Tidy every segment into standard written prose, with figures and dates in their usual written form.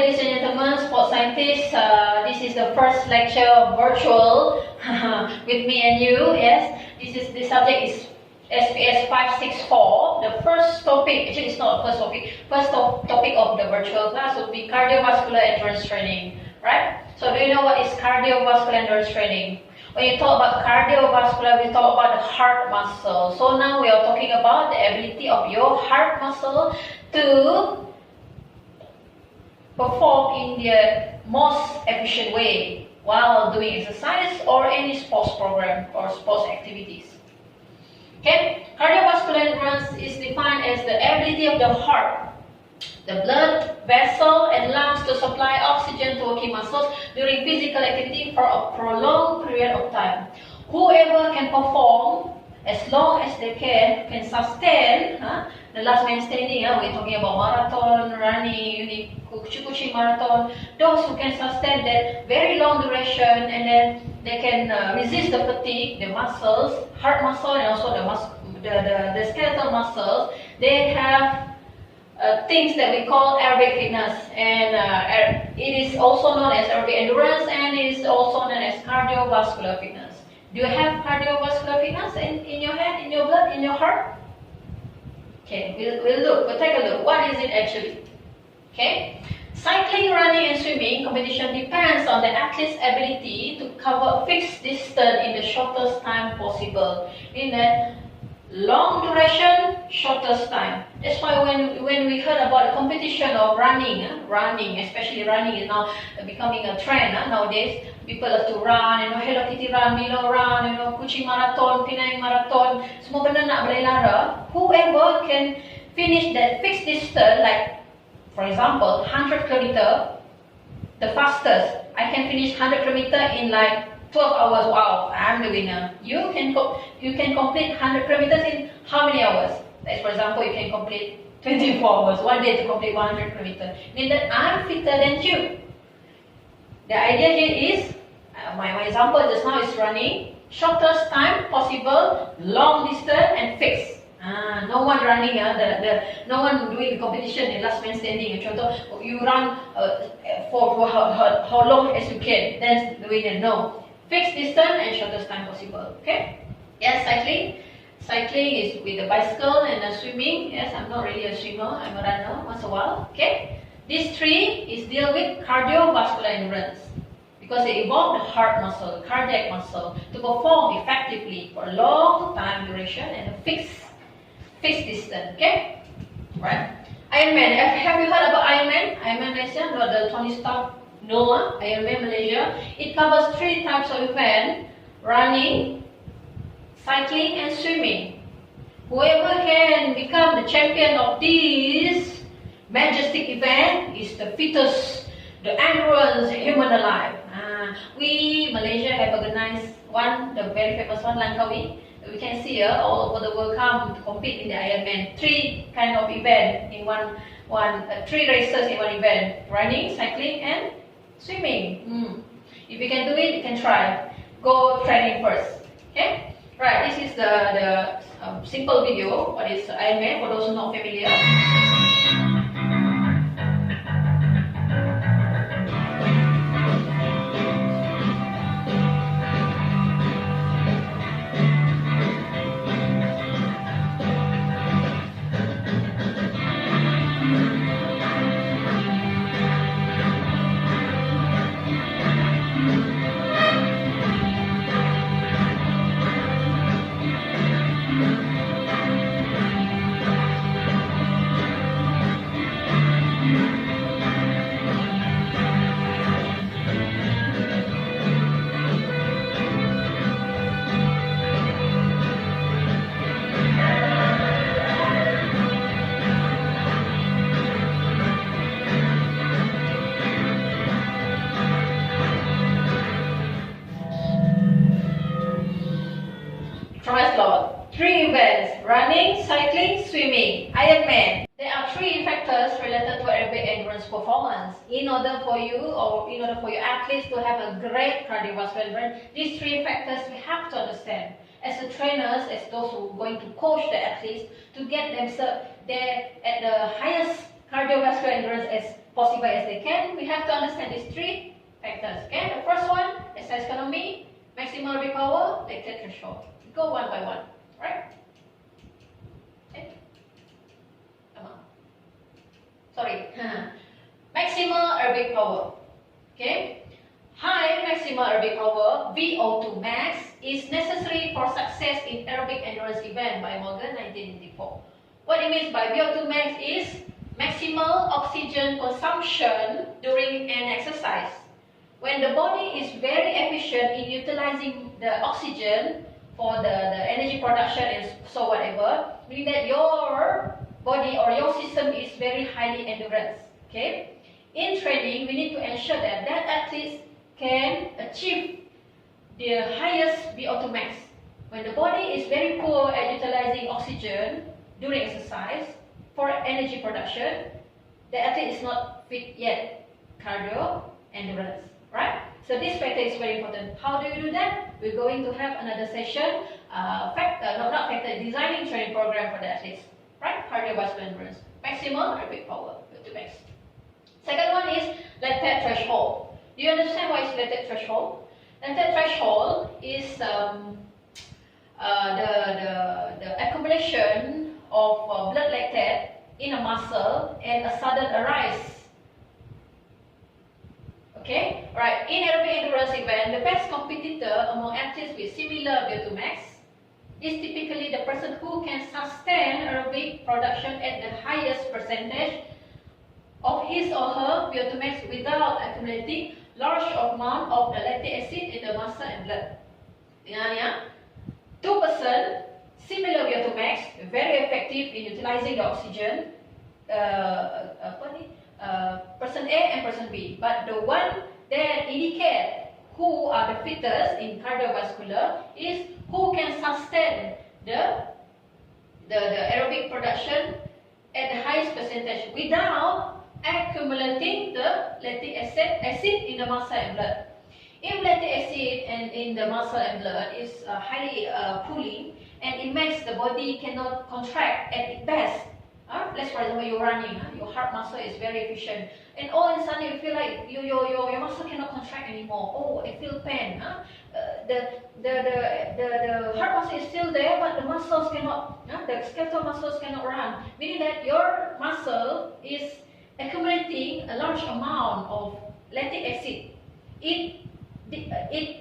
ladies and gentlemen, sports scientists. This is the first lecture virtual with me and you. Yes, the subject is SPS 564. The first topic, actually it's not the first topic. Topic of the virtual class would be cardiovascular endurance training, right? So do you know what is cardiovascular endurance training? When you talk about cardiovascular, we talk about the heart muscle. So now we are talking about the ability of your heart muscle to perform in the most efficient way while doing exercise or any sports program or sports activities. Okay, cardiovascular endurance is defined as the ability of the heart, the blood vessel and lungs to supply oxygen to working muscles during physical activity for a prolonged period of time. Whoever can perform as long as they can sustain, the last man standing, we're talking about marathon, running, kuching marathon, those who can sustain that very long duration and then they can resist the fatigue, the muscles, heart muscle and also the skeletal muscles, they have things that we call aerobic fitness, and it is also known as aerobic endurance and it is also known as cardiovascular fitness. Do you have cardiovascular fitness in your head, in your blood, in your heart? Okay, we'll take a look. What is it actually? Okay, cycling, running and swimming competition depends on the athlete's ability to cover fixed distance in the shortest time possible. Meaning that long duration, shortest time. That's why when we heard about the competition of running, especially running is now becoming a trend nowadays. People have to run, Hello Kitty run, Milo run, Kuching marathon, Penang marathon, semua benda nak berlari. Whoever can finish that fixed distance, like for example 100 km, the fastest, I can finish 100 km in like 12 hours. Wow, I'm the winner. You can complete 100 kilometers in how many hours? Like for example, you can complete 24 hours, one day to complete 100 kilometers. Meaning that I'm fitter than you. The idea here is, my example just now is running, shortest time possible, long distance and fixed. No one running, no one doing the competition, the last man standing. Contoh, you run for how long as you can, that's the winner. No. Fixed distance and shortest time possible. Okay? Yes, cycling. Cycling is with the bicycle and swimming. Yes, I'm not really a swimmer, I'm a runner once a while. Okay? These three is deal with cardiovascular endurance because they involve the heart muscle, cardiac muscle to perform effectively for a long time duration and a fixed distance. Okay? Right? Ironman. Have you heard about Ironman? Ironman Malaysia, not the Tony Stark. No, Ironman Malaysia. It covers 3 types of event: running, cycling and swimming. Whoever can become the champion of this majestic event is the fittest, the endurance human alive. We Malaysia have organized one, the very famous one, Langkawi. We can see all over the world come to compete in the Ironman. 3 kind of event in one 3 races in one event: running, cycling and swimming. If you can do it, you can try. Go training first. Okay? Right, this is the simple video. What is Ironman for those who are not familiar? Triathlon. 3 events: running, cycling, swimming. Ironman. There are 3 factors related to aerobic endurance performance. In order for you or in order for your athletes to have a great cardiovascular endurance, these 3 factors we have to understand. As the trainers, as those who are going to coach the athletes to get themselves there at the highest cardiovascular endurance as possible as they can, we have to understand these three factors. Okay, the first one, exercise economy, maximal aerobic power, lactate threshold. Go one by one, right? Okay. Come on. Sorry. Maximal aerobic power. Okay. High maximal aerobic power, VO2 max, is necessary for success in aerobic endurance event by Morgan 1984. What it means by VO2 max is maximal oxygen consumption during an exercise. When the body is very efficient in utilizing the oxygen for the energy production and so whatever, meaning that your body or your system is very highly endurance. Okay? In training, we need to ensure that athletes can achieve the highest VO2 max. When the body is very poor at utilizing oxygen during exercise for energy production, the athlete is not fit yet. Cardio endurance, right? So this factor is very important. How do you do that? We're going to have another session, designing training program for the athletes, right? Cardiovascular endurance, maximal aerobic power, VO2 max. Second one is lactate threshold. Do you understand what is lactate threshold? Lactate threshold is the accumulation of blood lactate in a muscle and a sudden arise. Okay, right. In aerobic endurance event, the best competitor among athletes with similar VO2 max is typically the person who can sustain aerobic production at the highest percentage of his or her VO2 max without accumulating large amount of the lactic acid in the muscle and blood. Yeah. Two person, similar VO2 max, very effective in utilizing the oxygen. Person A and person B. But the one that indicate who are the fittest in cardiovascular is who can sustain the aerobic production at the highest percentage without accumulating the lactic acid in the muscle and blood. If lactic acid and in the muscle and blood is highly pooling, and it makes the body cannot contract at its best. Let's for example, you're running, your heart muscle is very efficient, and all of a sudden you feel like your muscle cannot contract anymore. Oh, I feel pain. The heart muscle is still there, but the muscles cannot, the skeletal muscles cannot run. Meaning that your muscle is accumulating a large amount of lactic acid. It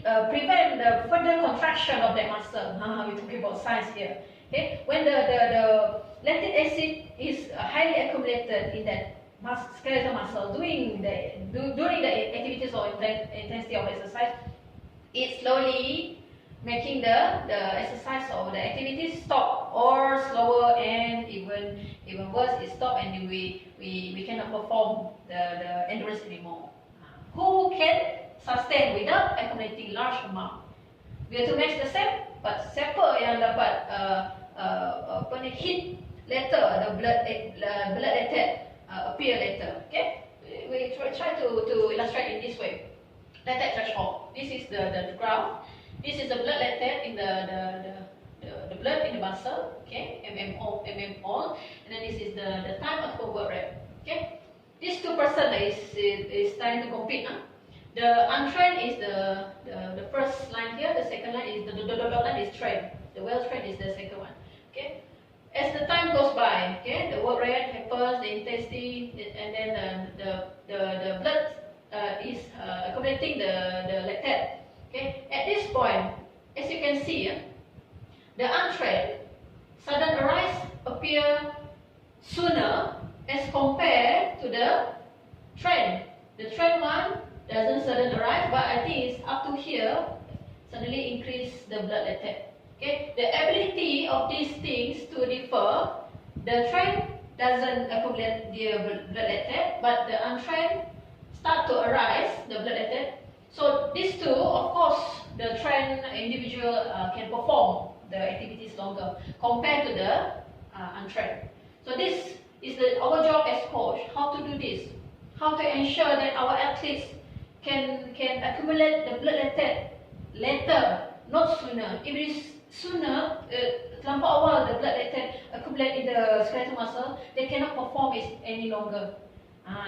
prevents the further contraction of that muscle. We're talking about science here. Okay, when the lactic acid is highly accumulated in that skeletal muscle during the activities or intensity of exercise, it's slowly making the exercise or the activities stop or slower, and even worse, it stop and we cannot perform the endurance anymore. Who can sustain without accumulating large amount? VO2 max the same, but siapa yang dapat hit later, the blood lactate appear later. Okay, we try to illustrate in this way. Lactate threshold. This is the graph. This is the blood lactate in the blood in the muscle. Okay, mmol, and then this is the time of work rate. Okay, these two person is trying to compete. The untrained is the first line here. The second line is the dotted line is trained. The well trained is the second one. Okay. As the time goes by, okay, the work rate happens, the intensity, and then the blood is accumulating the lactate. Okay. At this point, as you can see, the untrained sudden arise appear sooner as compared to the trained. The trained one doesn't sudden arise, but I think it's up to here suddenly increase the blood lactate. Okay, the ability of these things to differ. The trained doesn't accumulate the blood lactate, but the untrained start to arise the blood lactate. So these two, of course, the trained individual can perform the activities longer compared to the untrained. So this is our job as coach. How to do this? How to ensure that our athletes can accumulate the blood lactate later, not sooner. If it is sooner, terlampau awal the blood lactate accumulate in the skeletal muscle, they cannot perform it any longer.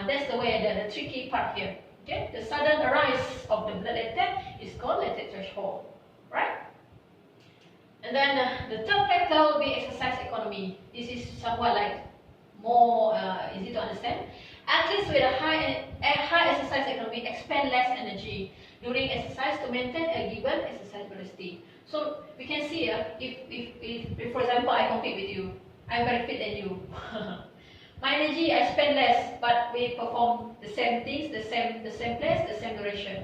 That's the way, the tricky part here. Okay, the sudden arise of the blood lactate is called lactate threshold, right? And then the third factor will be exercise economy. This is somewhat like more easy to understand. Athletes with a high exercise economy expend less energy during exercise to maintain a given exercise velocity. So we can see if for example I compete with you, I'm very fit than you. My energy I spend less, but we perform the same things, the same place, the same duration.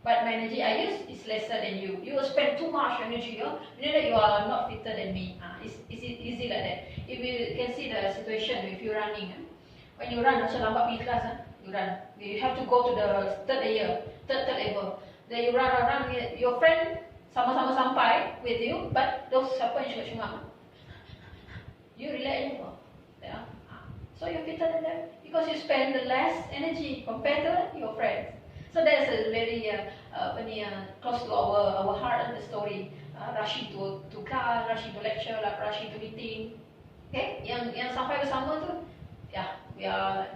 But my energy I use is lesser than you. You will spend too much energy, you know that you are not fitter than me. It's easy like that. If you can see the situation if you're running, when you run, macam lambat pergi kelas, you run. You have to go to the third level. Then you run. Your friend sama-sama sampai with you, but those siapa yang cungak-cungak, you relax juga. Yeah. So you're fitter than them because you spend less energy compared to your friends. So that's a very close to our heart and the story. Rushing to class, rushing to lecture, rushing to meeting. Okay, yang sampai bersama tu, we are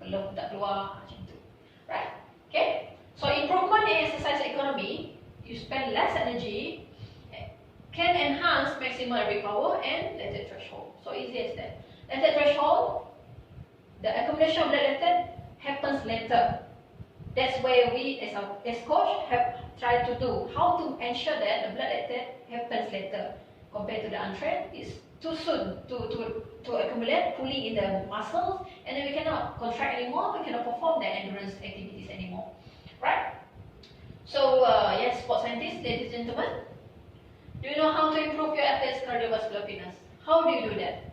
belum tak keluar macam tu, right? Okay, so improvement in exercise economy, you spend less energy, can enhance maximal aerobic power and lactate threshold. So easy as that. Lactate threshold, the accumulation of blood lactate happens later. That's where we as coach have tried to do how to ensure that the blood lactate happens later compared to the untrained. It's too soon to accumulate fully in the muscles, and then we cannot contract anymore, we cannot perform the endurance activities anymore, right? So yes, sports scientists, ladies and gentlemen, do you know how to improve your athlete's cardiovascular fitness? How do you do that?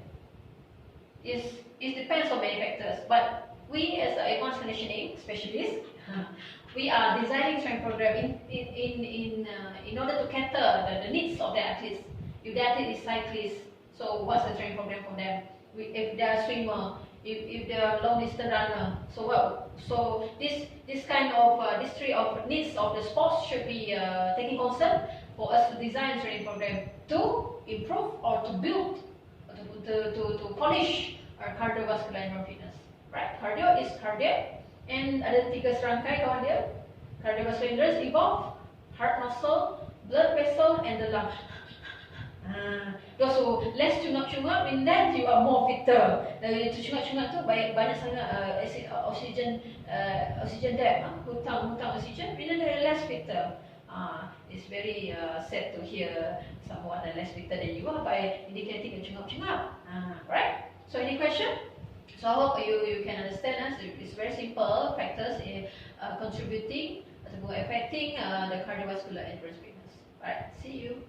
It depends on many factors, but we as advanced conditioning specialists, we are designing training program in order to cater the needs of the athletes. If the athlete is cyclist, so what's the training program for them? If they are swimmer, if they are long distance runner, so this kind of these three of needs of the sports should be taking concern for us to design training program to improve or to build, to polish our cardiovascular endurance fitness. Right? Cardio is cardiac, and ada tiga serangkai kawan dia. Cardiovascular endurance involve heart muscle, blood vessel, and the lung. Those who less cungap-cungap, in that you are more fitter. Dari itu cungap-cungap tu banyak sangat oxygen depth, hutang oxygen. Bila they less fitter, it's very sad to hear someone less fitter than you by indicating a cungap-cungap. Right? So any question? So I hope you can understand us. It's very simple factors in contributing, affecting the cardiovascular endurance fitness. Alright, see you.